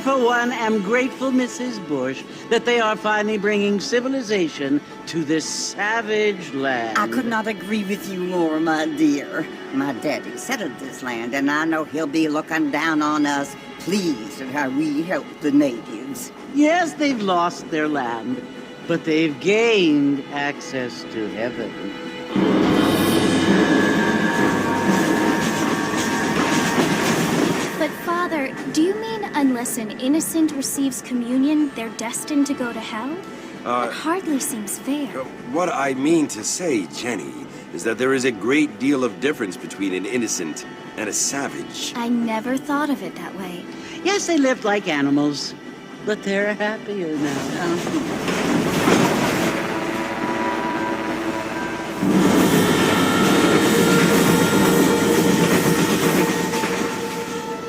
For one, am grateful, Mrs. Bush, that they are finally bringing civilization to this savage land. I could not agree with you more, my dear. My daddy settled this land, and I know he'll be looking down on us, pleased at how we help the natives. Yes, they've lost their land, but they've gained access to heaven. But, Father, do you mean unless an innocent receives communion, they're destined to go to hell? That hardly seems fair. What I mean to say, Jenny, is that there is a great deal of difference between an innocent and a savage. I never thought of it that way. Yes, they lived like animals, but they're happier now.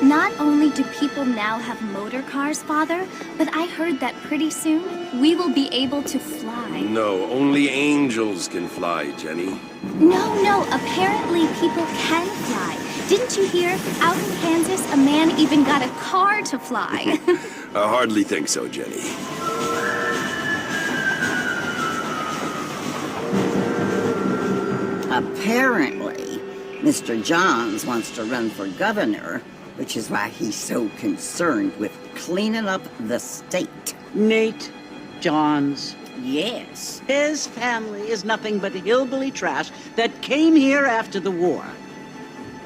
Not only do people now have motor cars, Father, but I heard that pretty soon we will be able to fly. No, only angels can fly, Jenny. No, apparently people can fly. Didn't you hear? Out in Kansas, a man even got a car to fly. I hardly think so, Jenny. Apparently, Mr. Johns wants to run for governor, which is why he's so concerned with cleaning up the state. Nate Johns. Yes. His family is nothing but hillbilly trash that came here after the war.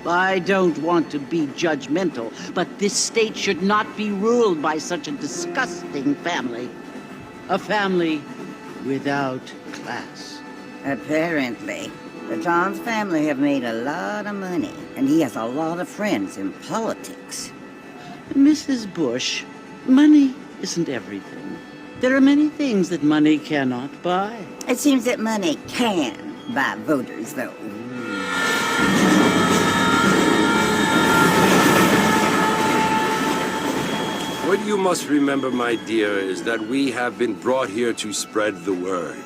I don't want to be judgmental, but this state should not be ruled by such a disgusting family. A family without class. Apparently, the Johns family have made a lot of money, and he has a lot of friends in politics. Mrs. Bush, money isn't everything. There are many things that money cannot buy. It seems that money can buy voters, though. What you must remember, my dear, is that we have been brought here to spread the word.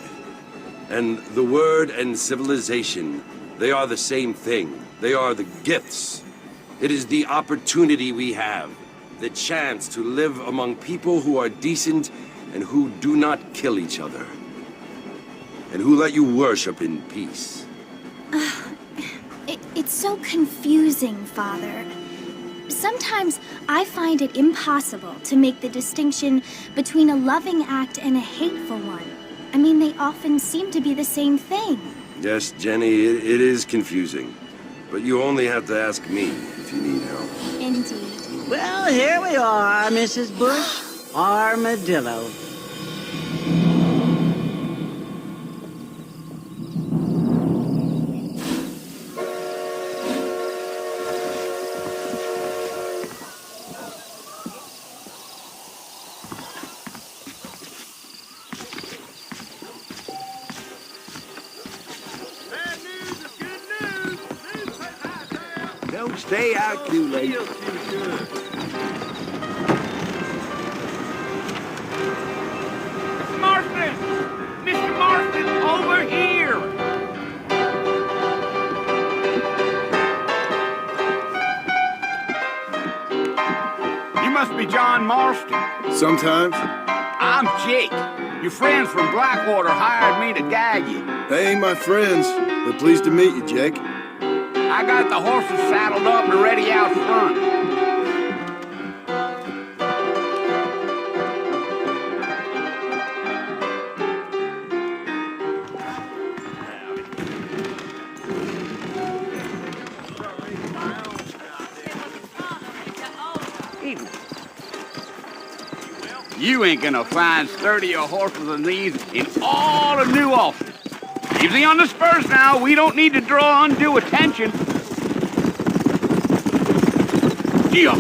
And the word and civilization, they are the same thing. They are the gifts. It is the opportunity we have, the chance to live among people who are decent and who do not kill each other, and who let you worship in peace. It's so confusing, Father. Sometimes I find it impossible to make the distinction between a loving act and a hateful one. I mean, they often seem to be the same thing. Yes, Jenny, it is confusing. but you only have to ask me if you need help. Indeed. Well, here we are, Mrs. Bush. Armadillo. Don't stay out too late. Marston! Mr. Marston, over here! You must be John Marston. Sometimes. I'm Jake. Your friends from Blackwater hired me to guide you. They ain't my friends, but pleased to meet you, Jake. I got the horses saddled up and ready out front. You ain't gonna find sturdier horses than these in all of New Ulster. Easy on the spurs now. We don't need to draw undue attention. Yeah.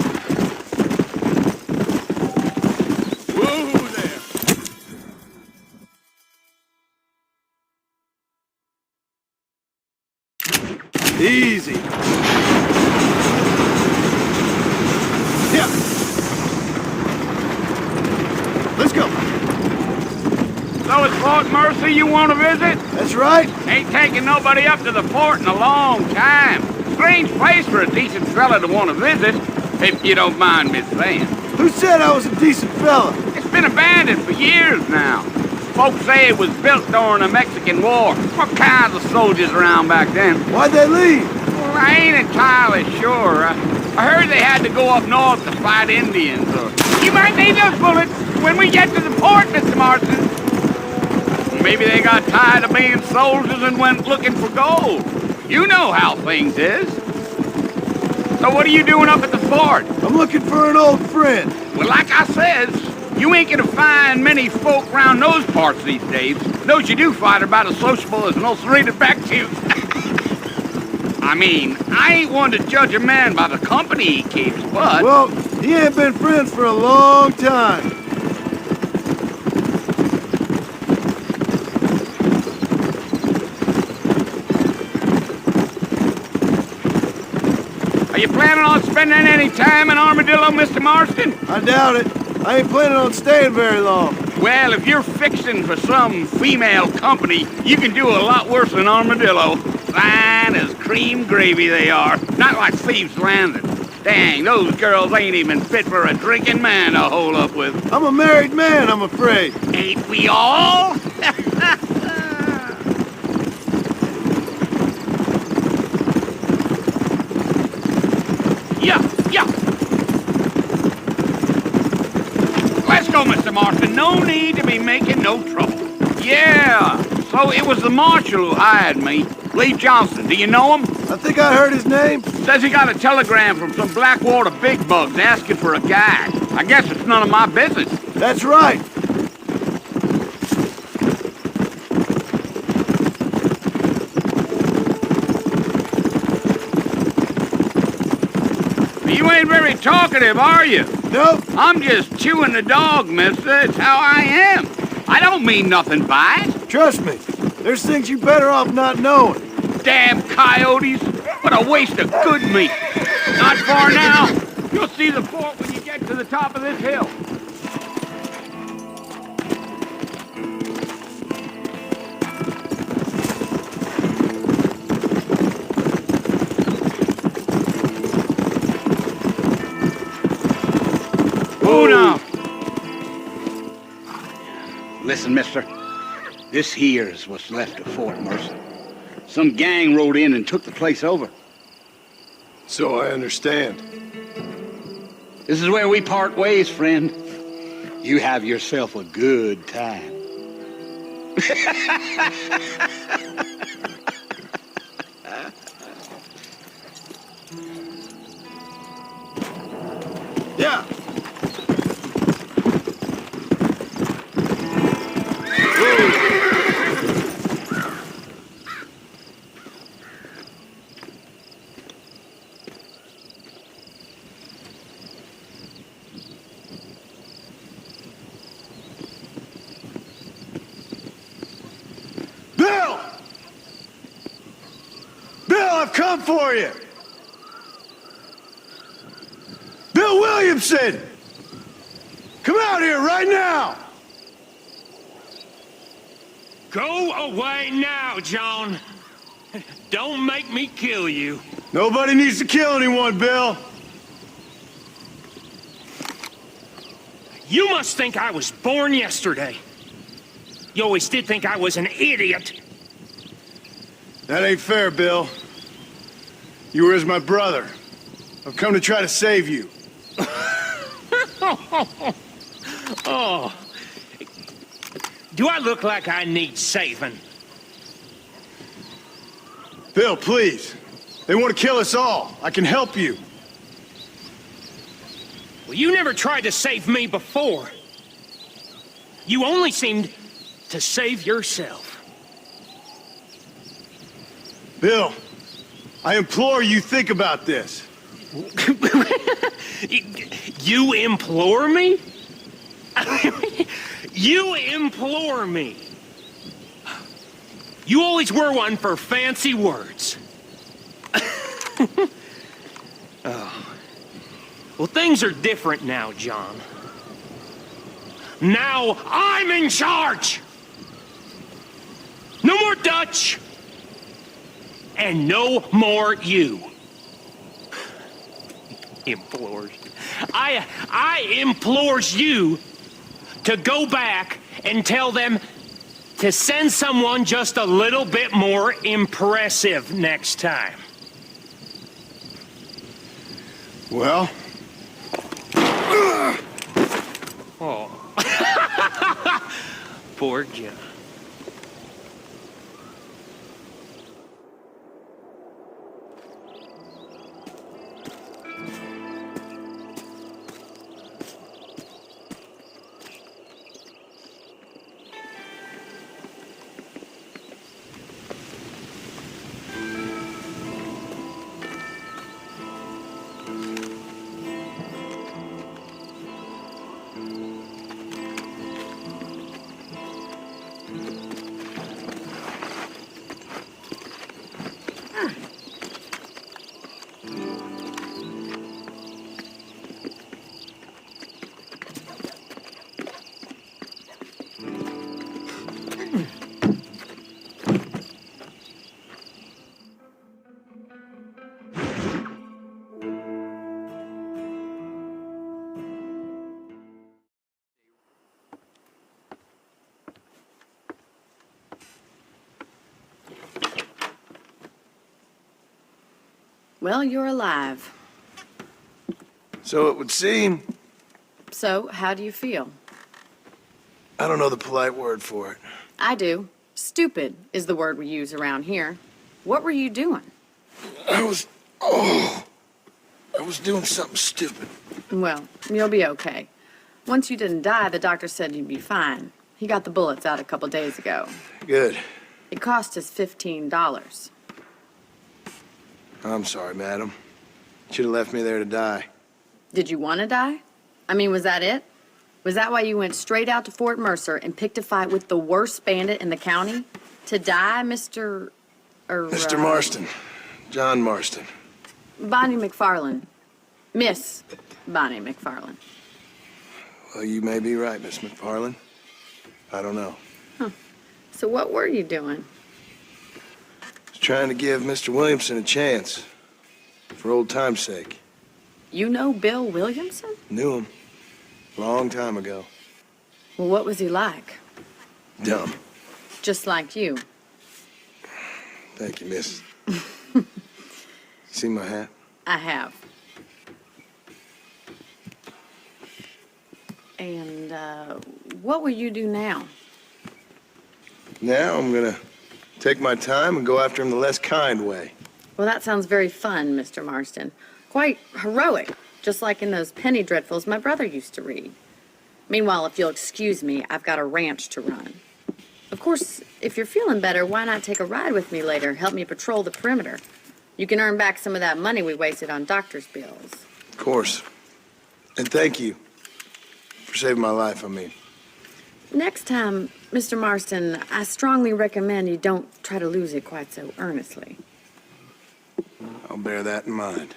Whoa there. Easy. Yeah. Let's go. So it's Fort Mercy you want to visit? That's right. Ain't taking nobody up to the fort in a long time. Strange place for a decent fella to want to visit, if you don't mind me saying. Who said I was a decent fella? It's been abandoned for years now. Folks say it was built during the Mexican War. What kinds of soldiers around back then? Why'd they leave? Well, I ain't entirely sure. I heard they had to go up north to fight Indians, or... You might need those bullets when we get to the port, Mr. Marston. Maybe they got tired of being soldiers and went looking for gold. You know how things is. So what are you doing up at the fort? I'm looking for an old friend. Well, like I says, you ain't gonna find many folk round those parts these days. Those you do find are about as sociable as an ulcerated back tooth. I mean, I ain't one to judge a man by the company he keeps, but... Well, he ain't been friends for a long time. Are you planning on spending any time in Armadillo, Mr. Marston? I doubt it. I ain't planning on staying very long. Well, if you're fixing for some female company, you can do a lot worse than Armadillo. Fine as cream gravy they are. Not like Thieves' Landing. Dang, those girls ain't even fit for a drinking man to hole up with. I'm a married man, I'm afraid. Ain't we all? Yeah. Let's go, Mr. Marston. No need to be making no trouble. Yeah, so it was the marshal who hired me. Lee Johnson, do you know him? I think I heard his name. Says he got a telegram from some Blackwater big bugs asking for a guide. I guess it's none of my business. That's right. You ain't very talkative, are you? Nope. I'm just chewing the dog, mister. It's how I am. I don't mean nothing by it. Trust me. There's things you better off not knowing. Damn coyotes. What a waste of good meat. Not far now. You'll see the fort when you get to the top of this hill. Oh, now. Listen, mister. This here's what's left of Fort Mercy. Some gang rode in and took the place over. So I understand. This is where we part ways, friend. You have yourself a good time. coming for you! Bill Williamson! Come out here right now! Go away now, John. Don't make me kill you. Nobody needs to kill anyone, Bill. You must think I was born yesterday. You always did think I was an idiot. That ain't fair, Bill. You were as my brother. I've come to try to save you. Oh. Do I look like I need saving? Bill, please. They want to kill us all. I can help you. Well, you never tried to save me before. You only seemed to save yourself. Bill, I implore you think about this. You implore me? You implore me. You always were one for fancy words. Oh. Well, things are different now, John. Now I'm in charge! No more Dutch! And no more you. Implores. I implores you to go back and tell them to send someone just a little bit more impressive next time. Well? Oh. Poor John. Well, you're alive. So it would seem. So, how do you feel? I don't know the polite word for it. I do. Stupid is the word we use around here. What were you doing? I was doing something stupid. Well, you'll be okay. Once you didn't die, the doctor said you'd be fine. He got the bullets out a couple days ago. Good. It cost us $15. I'm sorry, madam. Should have left me there to die. Did you want to die? I mean, was that it? Was that why you went straight out to Fort Mercer and picked a fight with the worst bandit in the county? To die, Mr. Mr. Marston. John Marston. Bonnie McFarland. Miss Bonnie McFarland. Well, you may be right, Miss McFarland. I don't know. Huh. So what were you doing? I was trying to give Mr. Williamson a chance. For old time's sake. You know Bill Williamson? Knew him. Long time ago. Well, what was he like? Dumb. Just like you. Thank you, miss. See my hat? I have. And, what will you do now? Now I'm gonna take my time and go after him the less kind way. Well, that sounds very fun, Mr. Marston. Quite heroic, just like in those penny dreadfuls my brother used to read. Meanwhile, if you'll excuse me, I've got a ranch to run. Of course, if you're feeling better, why not take a ride with me later? Help me patrol the perimeter. You can earn back some of that money we wasted on doctor's bills. Of course. And thank you for saving my life, I mean. Next time, Mr. Marston, I strongly recommend you don't try to lose it quite so earnestly. bear that in mind.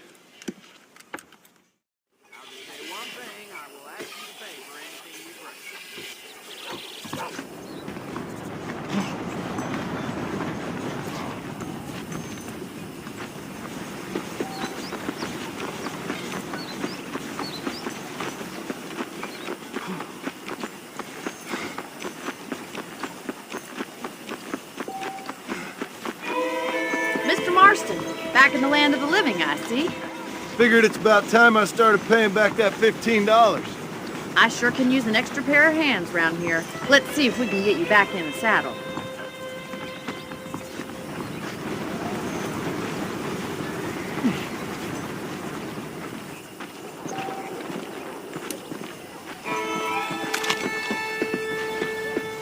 Mr. Marston, back in the land of the living, I see. Figured it's about time I started paying back that $15. I sure can use an extra pair of hands round here. Let's see if we can get you back in the saddle.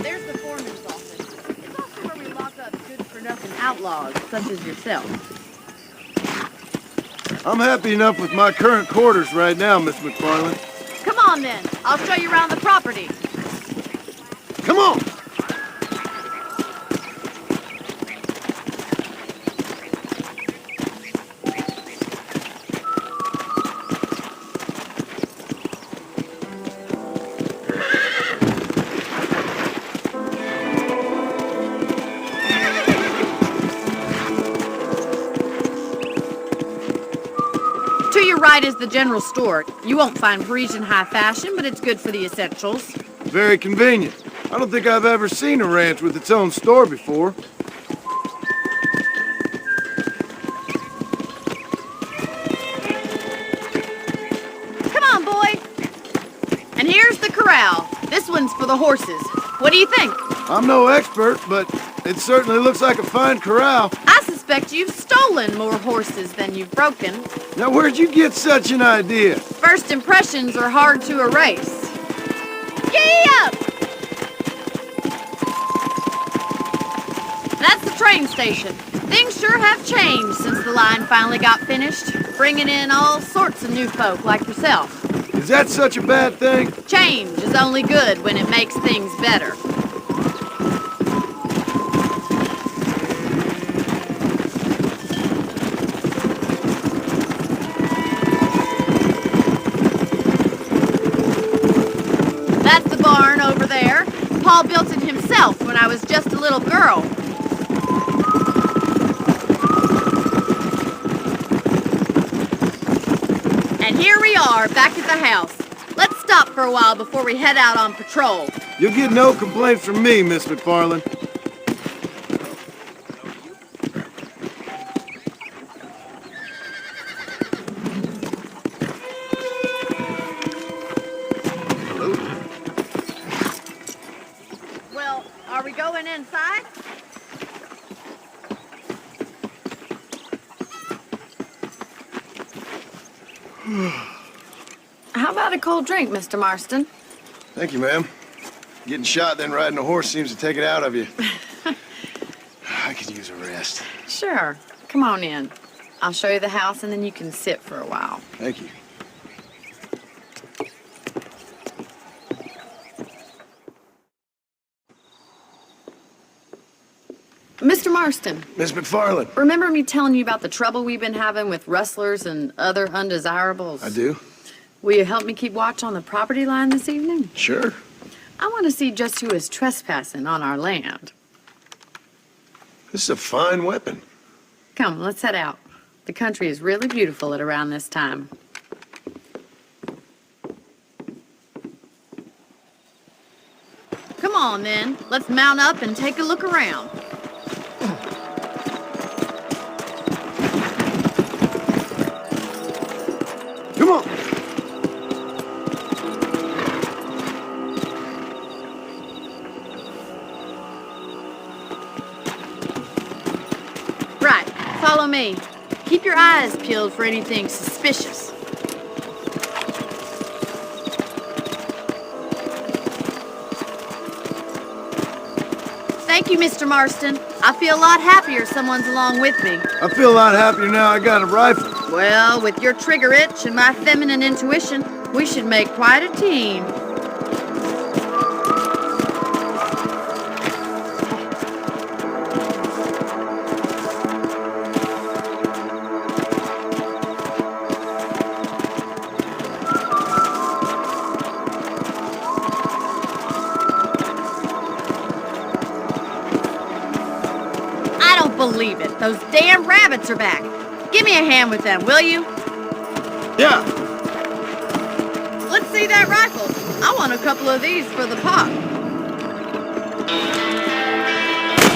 There's the foreman's office. It's also where we lock up good-for-nothing outlaws, such as yourself. I'm happy enough with my current quarters right now, Miss McFarland. Come on, then. I'll show you around the property. Come on! To your right is the general store. You won't find Parisian high fashion, but it's good for the essentials. Very convenient. I don't think I've ever seen a ranch with its own store before. Come on, boy. And here's the corral. This one's for the horses. What do you think? I'm no expert, but it certainly looks like a fine corral. I suspect you've stolen more horses than you've broken. Now, where'd you get such an idea? First impressions are hard to erase. Gee up! That's the train station. Things sure have changed since the line finally got finished, bringing in all sorts of new folk like yourself. Is that such a bad thing? Change is only good when it makes things better. That's the barn over there. Paul built it himself when I was just a little girl. And here we are, back at the house. Let's stop for a while before we head out on patrol. You'll get no complaints from me, Miss McFarland. Well, are we going inside? How about a cold drink, Mr. Marston? Thank you, ma'am. Getting shot then riding a horse seems to take it out of you. I could use a rest. Sure. Come on in. I'll show you the house and then you can sit for a while. Thank you. Mr. Marston, Miss McFarland. remember me telling you about the trouble we've been having with rustlers and other undesirables? I do. Will you help me keep watch on the property line this evening? Sure. I want to see just who is trespassing on our land. This is a fine weapon. Come, let's head out. The country is really beautiful at around this time. Come on, then. Let's mount up and take a look around. Come on. Right, follow me. Keep your eyes peeled for anything suspicious. Thank you, Mr. Marston. I feel a lot happier someone's along with me. I feel a lot happier now I got a rifle. Well, with your trigger itch and my feminine intuition, we should make quite a team. believe it. Those damn rabbits are back. Give me a hand with them, will you? Yeah. Let's see that rifle. I want a couple of these for the pop.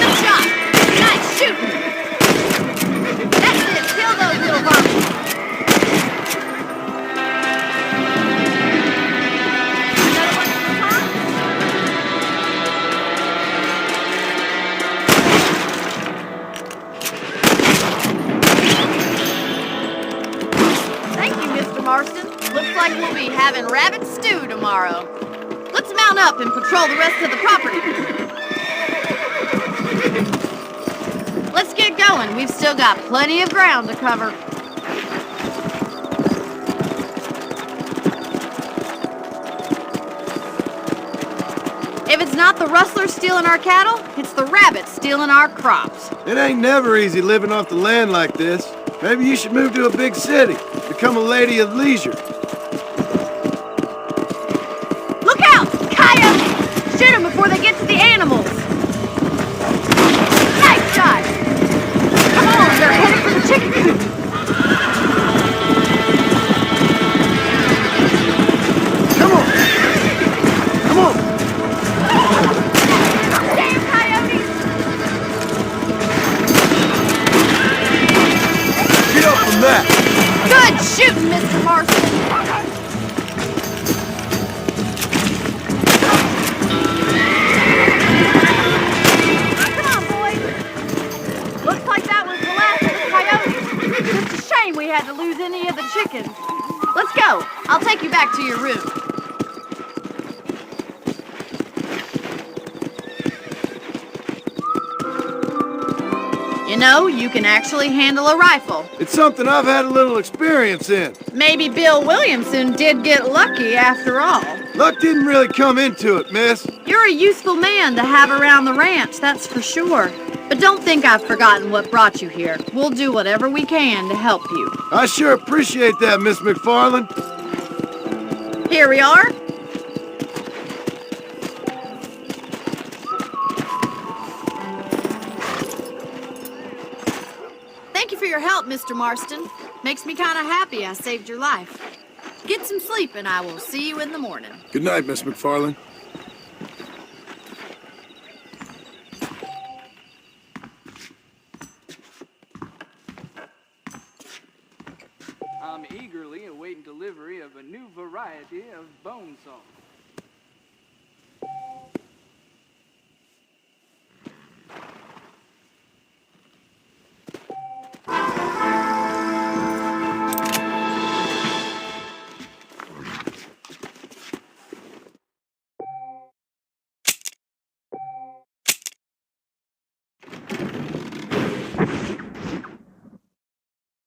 Good shot. Nice shooting. That's it. Kill those little vermin. Another one for the pop? Thank you, Mr. Marston. Looks like we'll be having rabbit stew tomorrow. Let's mount up and patrol the rest of the property. Let's get going. We've still got plenty of ground to cover. If it's not the rustlers stealing our cattle, it's the rabbits stealing our crops. It ain't never easy living off the land like this. Maybe you should move to a big city. Become a lady of leisure. Look out! Coyotes! Shoot them before they get to the animals. Nice shot! Come on, they're headed for the chicken coop. Come on! Come on! Damn coyotes! Get up from that! Good shooting, Mr. Marston. Come on, boys. Looks like that was the last of the coyotes. Just a shame we had to lose any of the chickens. Let's go. I'll take you back to your room. You know, you can actually handle a rifle. It's something I've had a little experience in. Maybe Bill Williamson did get lucky after all. Luck didn't really come into it, miss. You're a useful man to have around the ranch, that's for sure. But don't think I've forgotten what brought you here. We'll do whatever we can to help you. I sure appreciate that, Miss McFarland. Here we are. Thank you for your help, Mr. Marston. Makes me kind of happy I saved your life. Get some sleep and I will see you in the morning. Good night, Miss McFarland.